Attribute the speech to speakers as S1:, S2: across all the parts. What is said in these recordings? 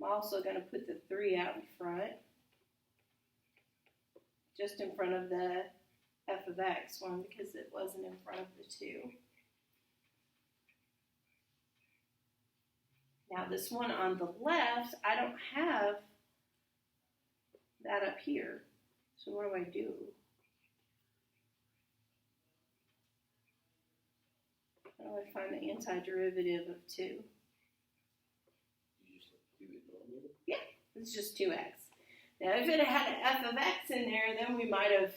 S1: I'm also going to put the 3 out in front, just in front of the f of x one because it wasn't in front of the 2. Now this one on the left, I don't have that up here. So what do I do? How do I find the antiderivative of 2?
S2: You just do it normally?
S1: Yeah, it's just 2x. Now if it had an f of x in there, then we might have,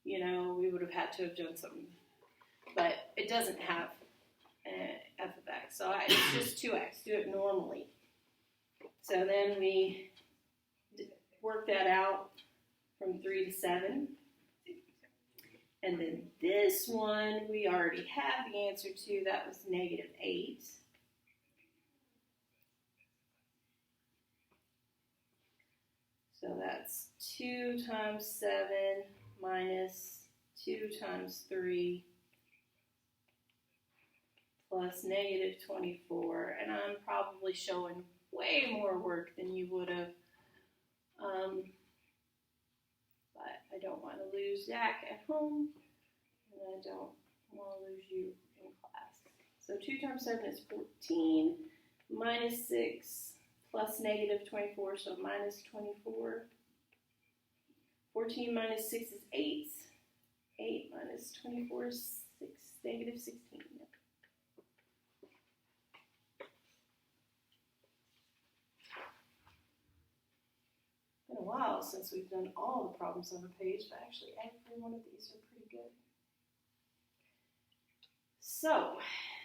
S1: we would have had to have done something. But it doesn't have an f of x, so it's just 2x. Do it normally. So then we work that out from 3 to 7. And then this one, we already have the answer to. That was -8. So that's 2 times 7 minus 2 times 3 plus -24. And I'm probably showing way more work than you would have. But I don't want to lose Zach at home, and I don't want to lose you in class. So 2 times 7 is 14, minus 6 plus -24, so minus 24. 14 minus 6 is 8. 8 minus 24 is -16. It's been a while since we've done all the problems on the page, but actually every one of these are pretty good. So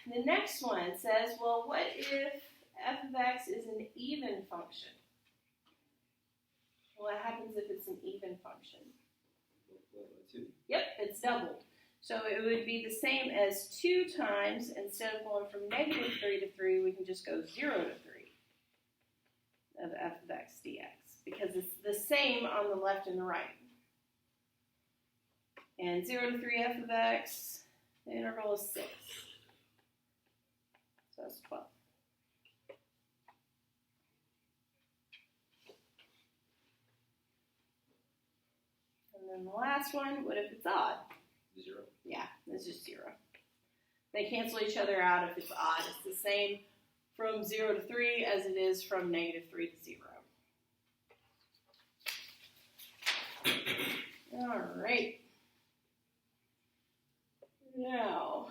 S1: the next one says, well, what if f of x is an even function? What happens if it's an even function? Yep, it's doubled. So it would be the same as 2 times, instead of going from -3 to 3, we can just go 0 to 3 of f of x dx, because it's the same on the left and the right. And 0 to 3 f of x, the interval is 6. So that's 12. And then the last one, what if it's odd?
S2: 0.
S1: Yeah, it's just 0. They cancel each other out if it's odd. It's the same from 0 to 3 as it is from -3 to 0. All right. Now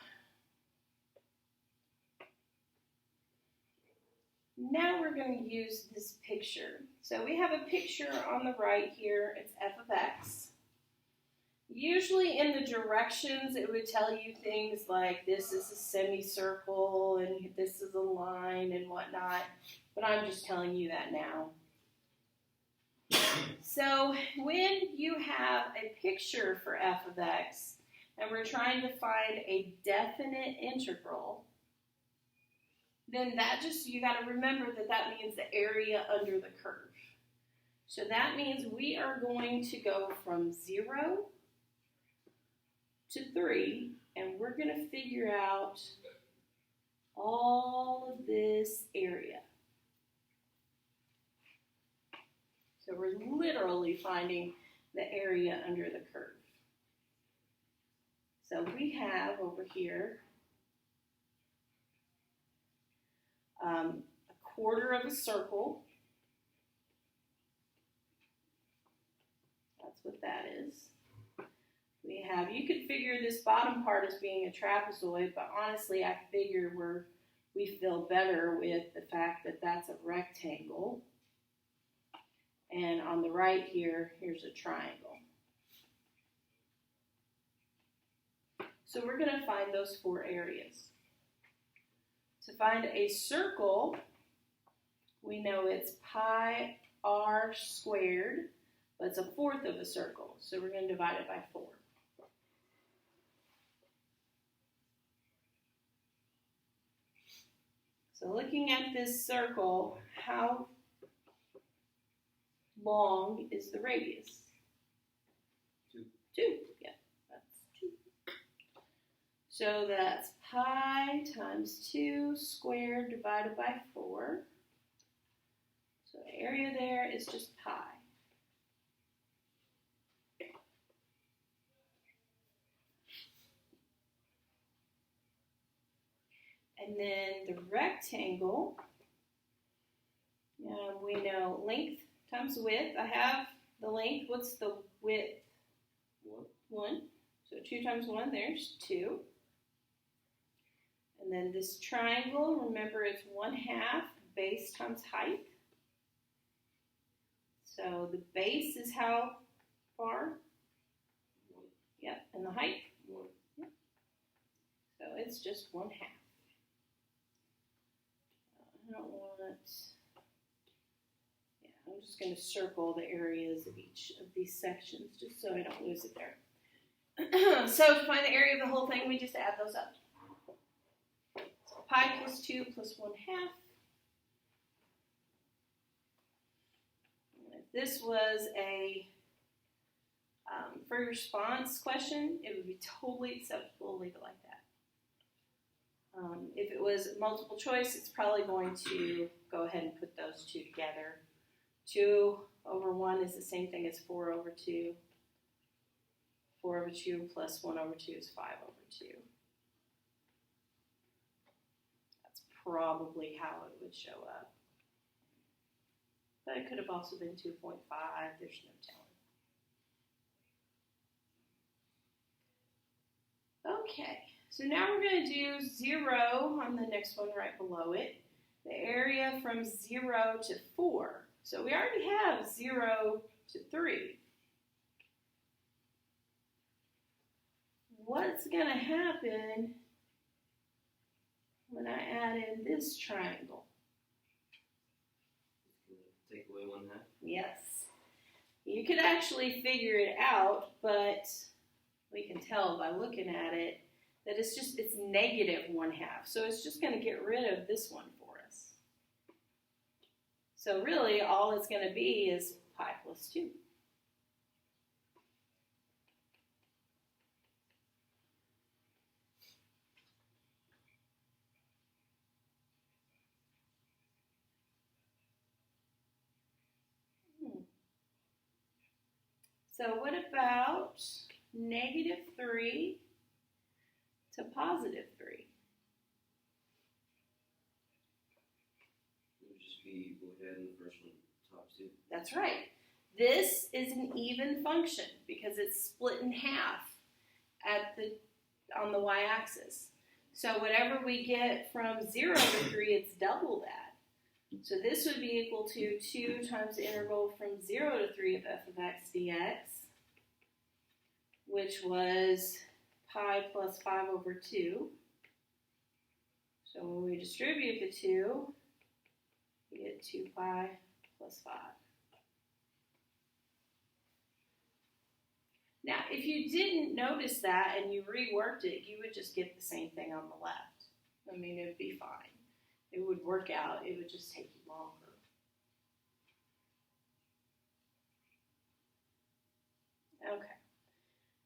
S1: we're going to use this picture. So we have a picture on the right here. It's f of x. Usually in the directions, it would tell you things like this is a semicircle and this is a line and whatnot. But I'm just telling you that now. So when you have a picture for f of x and we're trying to find a definite integral, then you got to remember that means the area under the curve. So that means we are going to go from 0 to 3, and we're going to figure out all of this area. So we're literally finding the area under the curve. So we have over here a quarter of a circle. That's what that is. You could figure this bottom part as being a trapezoid, but honestly I figure we feel better with the fact that that's a rectangle. And on the right here, here's a triangle. So we're going to find those 4 areas. To find a circle, we know it's pi r squared, but it's a fourth of a circle. So we're going to divide it by 4. So looking at this circle, how long is the radius?
S2: 2.
S1: 2, yeah, that's 2. So that's pi times 2 squared divided by 4. So the area there is just pi. And then the rectangle, we know length times width. I have the length. What's the width? 1. So 2 times 1, there's 2. And then this triangle, remember it's 1/2 base times height. So the base is how far?
S2: 1.
S1: Yep, and the height?
S2: 1.
S1: Yep. So it's just 1/2. I don't want, I'm just going to circle the areas of each of these sections just so I don't lose it there. So to find the area of the whole thing, we just add those up. So pi plus 2 plus 1/2. If this was a free response question, it would be totally acceptable to leave it like that. If it was multiple choice, it's probably going to go ahead and put those two together. 2 over 1 is the same thing as 4 over 2. 4 over 2 plus 1 over 2 is 5 over 2. That's probably how it would show up. But it could have also been 2.5. There's no telling. Okay, so now we're going to do 0 on the next one right below it. The area from 0 to 4. So we already have 0 to 3. What's going to happen when I add in this triangle?
S2: Take away 1/2.
S1: Yes. You could actually figure it out, but we can tell by looking at it that it's negative 1/2. So it's just going to get rid of this one for us. So really all it's going to be is pi plus 2. So what about negative 3 to positive 3?
S2: It would just be go ahead and the first one, top 2.
S1: That's right. This is an even function because it's split in half on the y-axis. So whatever we get from 0 to 3, it's double that. So this would be equal to 2 times the interval from 0 to 3 of f of x dx, which was pi plus 5 over 2. So when we distribute the 2, we get 2 pi plus 5. Now, if you didn't notice that and you reworked it, you would just get the same thing on the left. I mean, it would be fine. It would work out. It would just take you longer. Okay.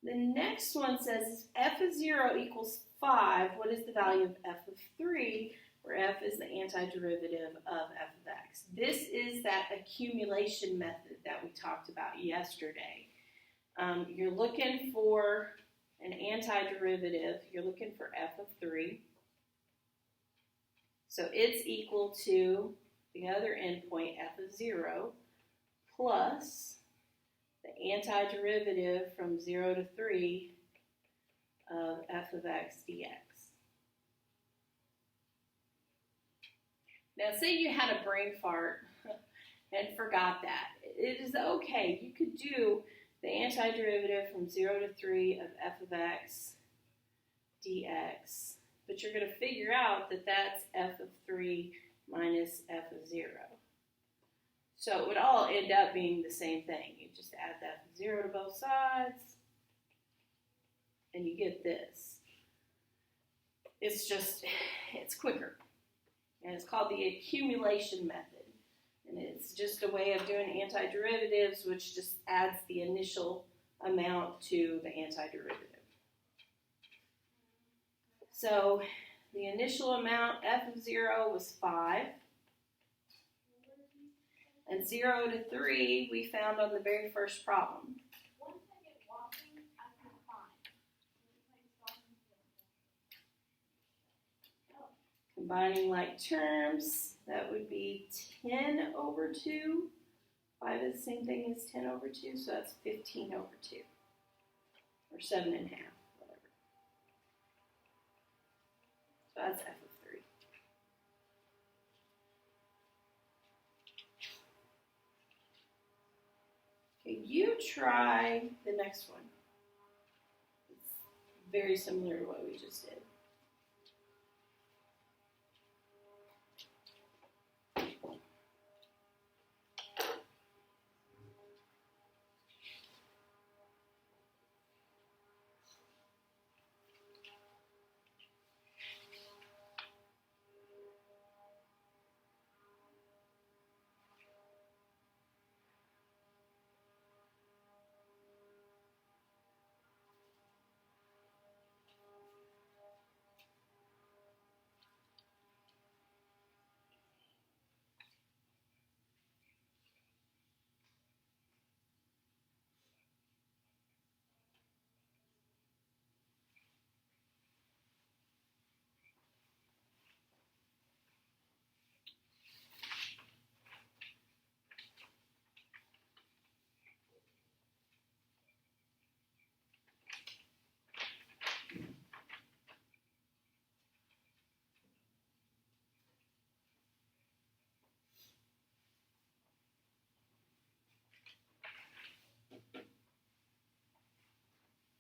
S1: The next one says f of 0 equals 5. What is the value of f of 3, where f is the antiderivative of f of x? This is that accumulation method that we talked about yesterday. You're looking for an antiderivative. You're looking for f of 3. So it's equal to the other endpoint, f of 0, plus the antiderivative from 0 to 3 of f of x dx. Now, say you had a brain fart and forgot that. It is okay. You could do the antiderivative from 0 to 3 of f of x dx, but you're going to figure out that that's f of 3 minus f of 0. So it would all end up being the same thing. You just add the f of 0 to both sides, and you get this. It's quicker. And it's called the accumulation method. And it's just a way of doing antiderivatives, which just adds the initial amount to the antiderivative. So the initial amount, f of 0, was 5. And 0 to 3 we found on the very first problem. Combining like terms, that would be 10 over 2. 5 is the same thing as 10 over 2, so that's 15 over 2. Or 7 1/2, whatever. So that's f of 3. Okay, you try the next one. It's very similar to what we just did.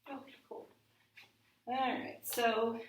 S1: Okay, cool. All right, so